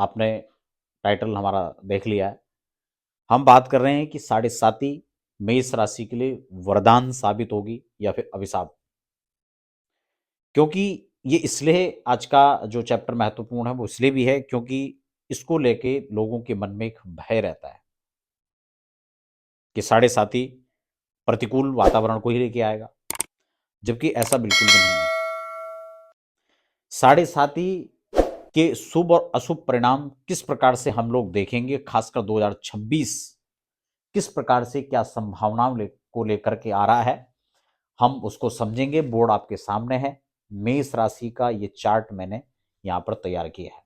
आपने टाइटल हमारा देख लिया है। हम बात कर रहे हैं कि साढ़े साती मेष राशि के लिए वरदान साबित होगी या फिर अभिशाप। क्योंकि ये इसलिए आज का जो चैप्टर महत्वपूर्ण है वो इसलिए भी है क्योंकि इसको लेके लोगों के मन में एक भय रहता है कि साढ़े साती प्रतिकूल वातावरण को ही लेके आएगा, जबकि ऐसा बिल्कुल भी नहीं है। साढ़े साती के शुभ और अशुभ परिणाम किस प्रकार से हम लोग देखेंगे, खासकर 2026 किस प्रकार से क्या संभावनाओं को लेकर के आ रहा है, हम उसको समझेंगे। बोर्ड आपके सामने है, मेष राशि का ये चार्ट मैंने यहां पर तैयार किया है।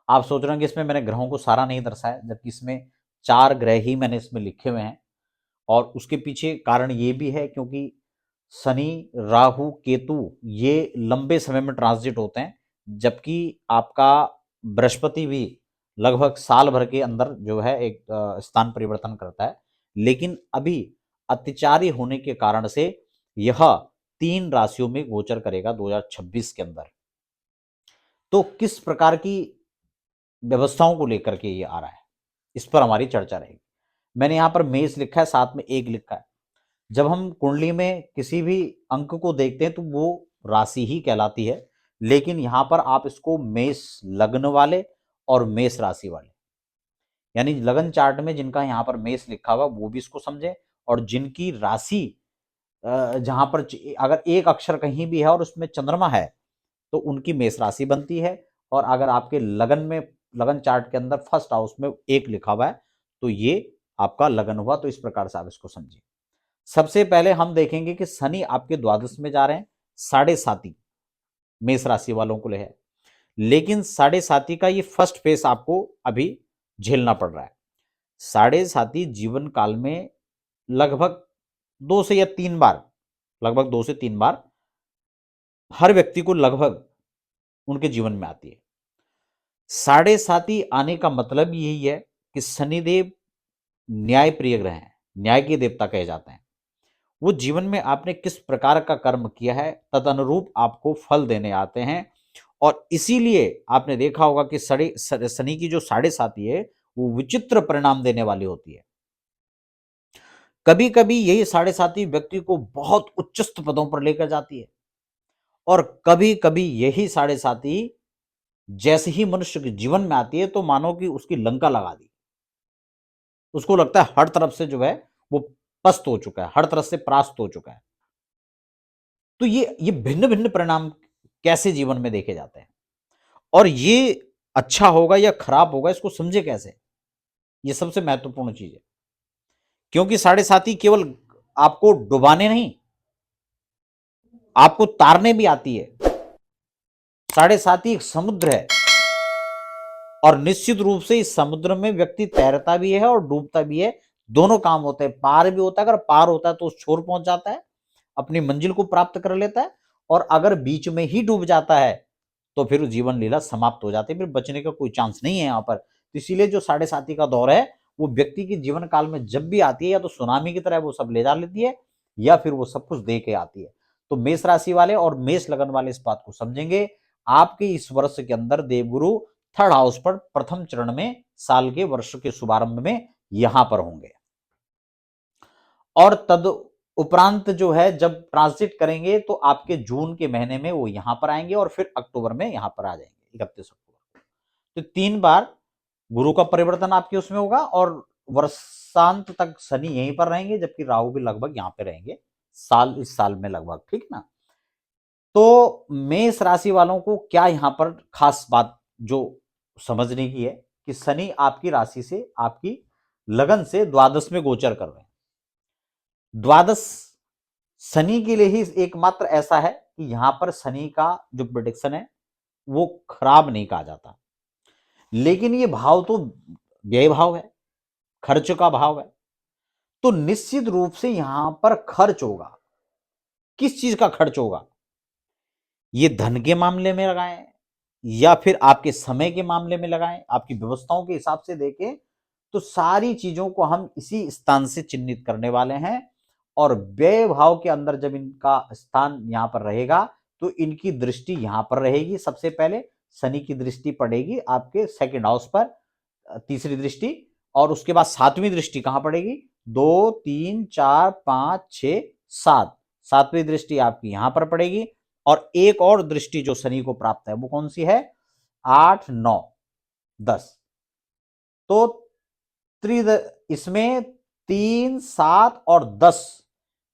आप सोच रहे हैं कि इसमें मैंने ग्रहों को सारा नहीं दर्शाया, जबकि इसमें 4 ग्रह ही मैंने इसमें लिखे हुए हैं। और उसके पीछे कारण ये भी है क्योंकि शनि, राहु, केतु ये लंबे समय में ट्रांजिट होते हैं, जबकि आपका बृहस्पति भी लगभग साल भर के अंदर जो है एक स्थान परिवर्तन करता है। लेकिन अभी अतिचारी होने के कारण से यह 3 राशियों में गोचर करेगा 2026 के अंदर। तो किस प्रकार की व्यवस्थाओं को लेकर के ये आ रहा है, इस पर हमारी चर्चा रहेगी। मैंने यहां पर मेष लिखा है, साथ में 1 लिखा है। जब हम कुंडली में किसी भी अंक को देखते हैं तो वो राशि ही कहलाती है, लेकिन यहां पर आप इसको मेष लग्न वाले और मेष राशि वाले, यानी लगन चार्ट में जिनका यहां पर मेष लिखा हुआ वो भी इसको समझे, और जिनकी राशि जहां पर अगर एक अक्षर कहीं भी है और उसमें चंद्रमा है तो उनकी मेष राशि बनती है। और अगर आपके लगन में, लगन चार्ट के अंदर फर्स्ट हाउस में 1 लिखा हुआ है तो ये आपका लगन हुआ। तो इस प्रकार से आप इसको समझिए। सबसे पहले हम देखेंगे कि शनि आपके द्वादश में जा रहे हैं, साढ़े साती मेष राशि वालों को ले है। लेकिन साढ़े साती का ये फर्स्ट फेस आपको अभी झेलना पड़ रहा है। साढ़े साती जीवन काल में लगभग 2 से या 3 बार, लगभग 2 से 3 बार हर व्यक्ति को लगभग उनके जीवन में आती है। साढ़े साती आने का मतलब यही है कि शनिदेव न्याय प्रिय ग्रह हैं, न्याय के देवता कहे जाते हैं। वो जीवन में आपने किस प्रकार का कर्म किया है तदनुरूप आपको फल देने आते हैं। और इसीलिए आपने देखा होगा कि शनि की जो साढ़े साती है वो विचित्र परिणाम देने वाली होती है। कभी कभी यही साढ़े साती व्यक्ति को बहुत उच्चस्थ पदों पर लेकर जाती है, और कभी कभी यही साढ़े साती जैसे ही मनुष्य के जीवन में आती है तो मानो कि उसकी लंका लगा दी। उसको लगता है हर तरफ से जो है वो पस्त हो चुका है, हर तरफ से परास्त हो चुका है। तो ये भिन्न भिन्न परिणाम कैसे जीवन में देखे जाते हैं, और ये अच्छा होगा या खराब होगा इसको समझे कैसे, ये सबसे महत्वपूर्ण चीज है। क्योंकि साढ़े साती केवल आपको डुबाने नहीं, आपको तारने भी आती है। साढ़े साती एक समुद्र है, और निश्चित रूप से इस समुद्र में व्यक्ति तैरता भी है और डूबता भी है, दोनों काम होते हैं। पार भी होता है, अगर पार होता है तो उस छोर पहुंच जाता है, अपनी मंजिल को प्राप्त कर लेता है। और अगर बीच में ही डूब जाता है तो फिर जीवन लीला समाप्त हो जाती है, फिर बचने का कोई चांस नहीं है यहाँ पर। तो इसीलिए जो साढ़े साती का दौर है वो व्यक्ति के जीवन काल में जब भी आती है, या तो सुनामी की तरह वो सब ले जा लेती है, या फिर वो सब कुछ दे के आती है। तो मेष राशि वाले और मेष लगन वाले इस बात को समझेंगे। आपके इस वर्ष के अंदर देवगुरु थर्ड हाउस पर प्रथम चरण में साल के वर्ष के शुभारंभ में यहां पर होंगे, और तद उपरांत जो है जब ट्रांजिट करेंगे तो आपके जून के महीने में वो यहां पर आएंगे, और फिर अक्टूबर में यहां पर आ जाएंगे 31 अक्टूबर को। तो 3 बार गुरु का परिवर्तन आपके उसमें होगा, और वर्षांत तक शनि यहीं पर रहेंगे, जबकि राहु भी लगभग यहां पे रहेंगे इस साल में लगभग, ठीक ना। तो मेष राशि वालों को क्या यहां पर खास बात जो समझने की है कि शनि आपकी राशि से, आपकी लगन से द्वादश में गोचर कर रहे हैं। द्वादश शनि के लिए ही एकमात्र ऐसा है कि यहां पर शनि का जो प्रिडिक्शन है वो खराब नहीं कहा जाता। लेकिन ये भाव तो व्यय भाव है, खर्च का भाव है। तो निश्चित रूप से यहां पर खर्च होगा। किस चीज का खर्च होगा? ये धन के मामले में लगाएं, या फिर आपके समय के मामले में लगाएं, आपकी व्यवस्थाओं के हिसाब से देखें, तो सारी चीजों को हम इसी स्थान से चिन्हित करने वाले हैं। और व्यय भाव के अंदर जब इनका स्थान यहां पर रहेगा तो इनकी दृष्टि यहां पर रहेगी सबसे पहले। शनि की दृष्टि पड़ेगी आपके सेकंड हाउस पर, तीसरी दृष्टि, और उसके बाद सातवीं दृष्टि कहां पड़ेगी, 2 3 4 5 6 7, सातवीं दृष्टि आपकी यहां पर पड़ेगी। और एक और दृष्टि जो शनि को प्राप्त है वो कौन सी है, 8 9 10। तो इसमें 3 7 और 10,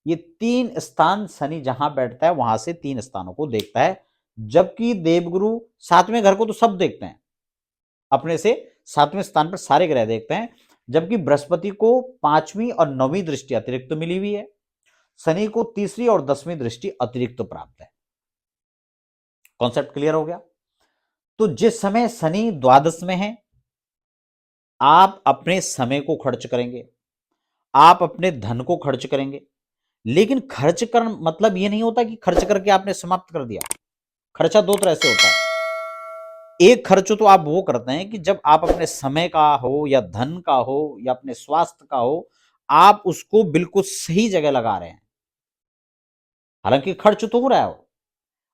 ये 3 स्थान शनि जहां बैठता है वहां से 3 स्थानों को देखता है। जबकि देवगुरु 7वें घर को तो सब देखते हैं, अपने से 7वें स्थान पर सारे ग्रह देखते हैं। जबकि बृहस्पति को 5वीं और 9वीं दृष्टि अतिरिक्त तो मिली हुई है, शनि को तीसरी और 10वीं दृष्टि अतिरिक्त तो प्राप्त है। कॉन्सेप्ट क्लियर हो गया। तो जिस समय शनि द्वादश में है, आप अपने समय को खर्च करेंगे, आप अपने धन को खर्च करेंगे। लेकिन खर्च कर मतलब यह नहीं होता कि खर्च करके आपने समाप्त कर दिया। खर्चा दो तरह से होता है। एक खर्च तो आप वो करते हैं कि जब आप अपने समय का हो या धन का हो या अपने स्वास्थ्य का हो, आप उसको बिल्कुल सही जगह लगा रहे हैं। हालांकि खर्च तो हो रहा है,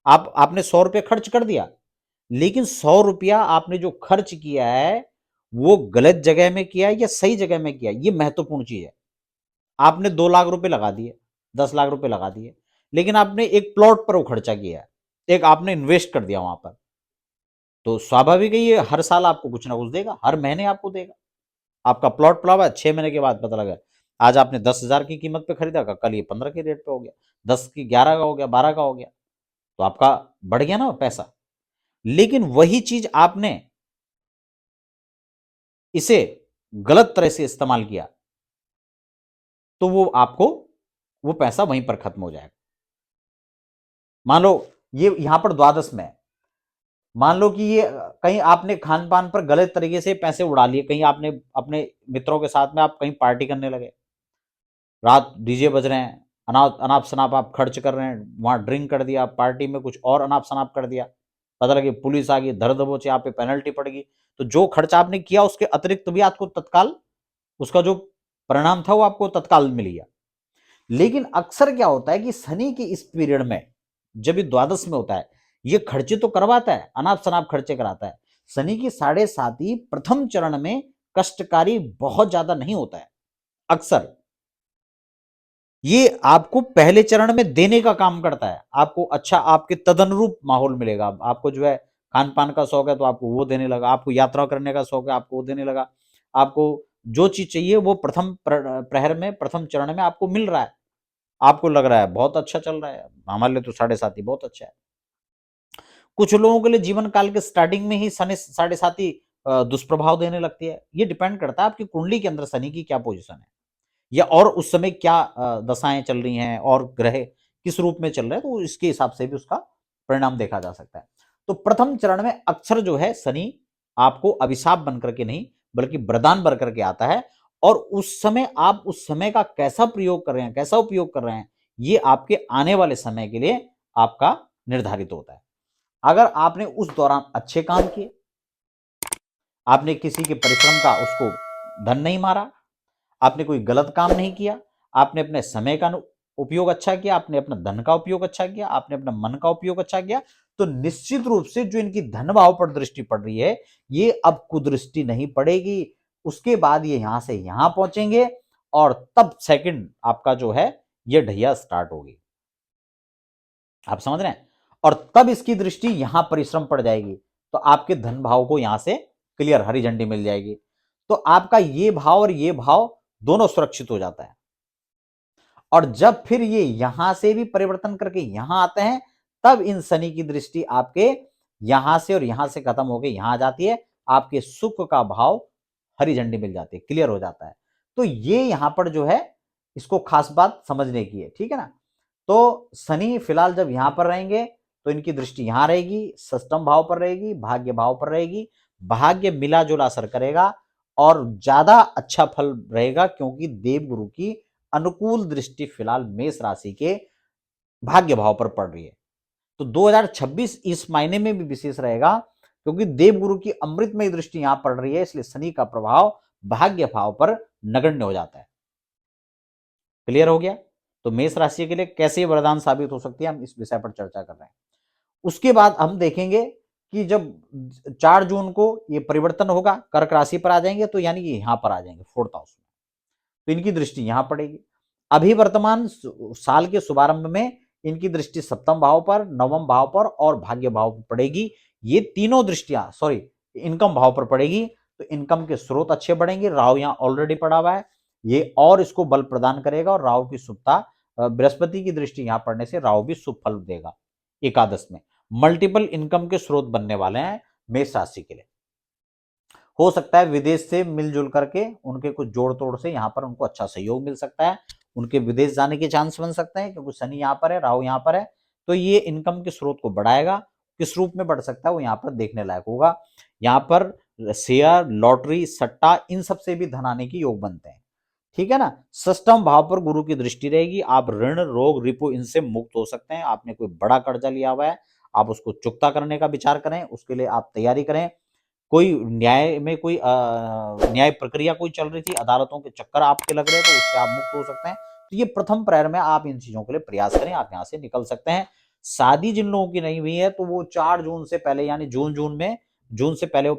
आपने 100 रुपये खर्च कर दिया, लेकिन 100 रुपया आपने जो खर्च किया है वो गलत जगह में किया है या सही जगह में किया है, ये महत्वपूर्ण चीज है। आपने 2 लाख रुपए लगा दिए, 10 लाख रुपए लगा दिए, लेकिन आपने एक प्लॉट पर वो खर्चा किया है, एक आपने इन्वेस्ट कर दिया वहां पर, तो स्वाभाविक है ये हर साल आपको कुछ ना कुछ देगा, हर महीने आपको देगा। आपका प्लॉट पड़ा हुआ है, 6 महीने के बाद पता लगा आज आपने 10,000 की कीमत पे खरीदा, कल ये 15 के रेट पे हो गया, 10 की 11 का हो गया, 12 का हो गया, तो आपका बढ़ गया ना पैसा। लेकिन वही चीज आपने इसे गलत तरह से इस्तेमाल किया तो वो आपको वो पैसा वहीं पर खत्म हो जाएगा। मान लो ये यहां पर द्वादश में है, मान लो कि ये कहीं आपने खान पान पर गलत तरीके से पैसे उड़ा लिए, कहीं आपने अपने मित्रों के साथ में आप कहीं पार्टी करने लगे, रात डीजे बज रहे हैं, अनाप शनाप आप खर्च कर रहे हैं, वहां ड्रिंक कर दिया, पार्टी में कुछ और अनाप शनाप कर दिया, पता लगे पुलिस आ गई, धर दबोचे, आप पे पेनल्टी पड़ गई, तो जो खर्च आपने किया उसके अतिरिक्त भी आपको तत्काल उसका जो परिणाम था वो आपको तत्काल मिल गया। लेकिन अक्सर क्या होता है कि शनि की इस पीरियड में जब ये द्वादश में होता है, ये खर्चे तो करवाता है, अनाप शनाप खर्चे कराता है। शनि की 7.5 प्रथम चरण में कष्टकारी बहुत ज्यादा नहीं होता है। अक्सर ये आपको पहले चरण में देने का काम करता है, आपको अच्छा आपके तदनुरूप माहौल मिलेगा। आपको जो है खान पान का शौक है तो आपको वो देने लगा, आपको यात्रा करने का शौक है आपको वो देने लगा, आपको जो चीज चाहिए वो प्रथम प्रहर में प्रथम चरण में आपको मिल रहा है। आपको लग रहा है बहुत अच्छा चल रहा है, हमारे लिए तो 7.5 बहुत अच्छा है। कुछ लोगों के लिए जीवन काल के स्टार्टिंग में ही शनि 7.5 दुष्प्रभाव देने लगती है। ये डिपेंड करता है आपकी कुंडली के अंदर शनि की क्या पोजीशन है, या और उस समय क्या दशाएं चल रही हैं और ग्रह किस रूप में चल रहे हैं, तो इसके हिसाब से भी उसका परिणाम देखा जा सकता है। तो प्रथम चरण में अक्सर जो है शनि आपको अभिशाप बनकर के नहीं बल्कि वरदान बनकर के आता है, और उस समय आप उस समय का कैसा प्रयोग कर रहे हैं, कैसा उपयोग कर रहे हैं, ये आपके आने वाले समय के लिए आपका निर्धारित होता है। अगर आपने उस दौरान अच्छे काम किए, आपने किसी के परिश्रम का उसको धन नहीं मारा, आपने कोई गलत काम नहीं किया, आपने अपने समय का उपयोग अच्छा किया, आपने अपना धन का उपयोग अच्छा किया, आपने अपना मन का उपयोग अच्छा किया, तो निश्चित रूप से जो इनकी धन भाव पर दृष्टि पड़ रही है ये अब कुदृष्टि नहीं पड़ेगी। उसके बाद ये यहां से यहां पहुंचेंगे और तब सेकंड आपका जो है ये ढैया स्टार्ट होगी। आप समझ रहे हैं? और तब इसकी दृष्टि यहां परिश्रम पड़ जाएगी, तो आपके धन भाव को यहां से क्लियर हरी झंडी मिल जाएगी, तो आपका ये भाव और ये भाव दोनों सुरक्षित हो जाता है। और जब फिर ये यहां से भी परिवर्तन करके यहां आते हैं, तब इन शनि की दृष्टि आपके यहां से और यहां से खत्म होकर यहां आ जाती है, आपके सुख का भाव हरी झंडी मिल जाती है, क्लियर हो जाता है। तो ये यहां पर जो है इसको खास बात समझने की है, ठीक है ना। तो शनि फिलहाल जब यहां पर रहेंगे तो इनकी दृष्टि यहां रहेगी, सष्टम भाव पर रहेगी, भाग्य भाव पर रहेगी, भाग्य मिला जुला असर करेगा और ज्यादा अच्छा फल रहेगा, क्योंकि देवगुरु की अनुकूल दृष्टि फिलहाल मेष राशि के भाग्य भाव पर पड़ रही है। तो 2026 इस मायने में भी विशेष रहेगा क्योंकि देवगुरु की अमृतमय दृष्टि यहां पड़ रही है, इसलिए शनि का प्रभाव भाग्य भाव पर नगण्य हो जाता है। क्लियर हो गया? तो मेष राशि के लिए कैसे वरदान साबित हो सकती है, हम इस विषय पर चर्चा कर रहे हैं। उसके बाद हम देखेंगे कि जब 4 जून को ये परिवर्तन होगा, कर्क राशि पर आ जाएंगे, तो यानी कि यहां पर आ जाएंगे 4th हाउस में, तो इनकी दृष्टि यहां पड़ेगी। अभी वर्तमान साल के शुभारंभ में इनकी दृष्टि सप्तम भाव पर, नवम भाव पर और भाग्य भाव पर पड़ेगी। ये तीनों दृष्टियां इनकम भाव पर पड़ेगी, तो इनकम के स्रोत अच्छे बढ़ेंगे। राहु यहां ऑलरेडी पड़ा हुआ है, ये और इसको बल प्रदान करेगा, और राहु की शुभता, बृहस्पति की दृष्टि यहां पड़ने से राहु भी शुभ फल देगा। एकादश में मल्टीपल इनकम के स्रोत बनने वाले हैं मेष राशि के लिए। हो सकता है विदेश से मिलजुल करके उनके कुछ जोड़ तोड़ से यहां पर उनको अच्छा सहयोग मिल सकता है, उनके विदेश जाने के चांस बन सकते हैं, क्योंकि शनि यहां पर है, राहु यहां पर है, तो ये इनकम के स्रोत को बढ़ाएगा। किस रूप में बढ़ सकता है वो यहां पर देखने लायक होगा। यहां पर शेयर, लॉटरी, सट्टा, इन सब से भी धन आने की योग बनते हैं, ठीक है ना। षष्ठम भाव पर गुरु की दृष्टि रहेगी, आप ऋण, रोग, रिपो इनसे मुक्त हो सकते हैं। आपने कोई बड़ा कर्जा लिया हुआ है, आप उसको चुकता करने का विचार करें, उसके लिए आप तैयारी करें। कोई न्याय में कोई न्याय प्रक्रिया कोई चल रही थी, अदालतों के चक्कर आपके लग रहे हैं, तो उससे आप मुक्त हो सकते हैं। तो ये प्रथम प्रहर में आप इन चीजों के लिए प्रयास करें, आप यहां से निकल सकते हैं। शादी जिन लोगों की नहीं हुई है, तो वो 4 जून से पहले, यानी जून में जून से पहले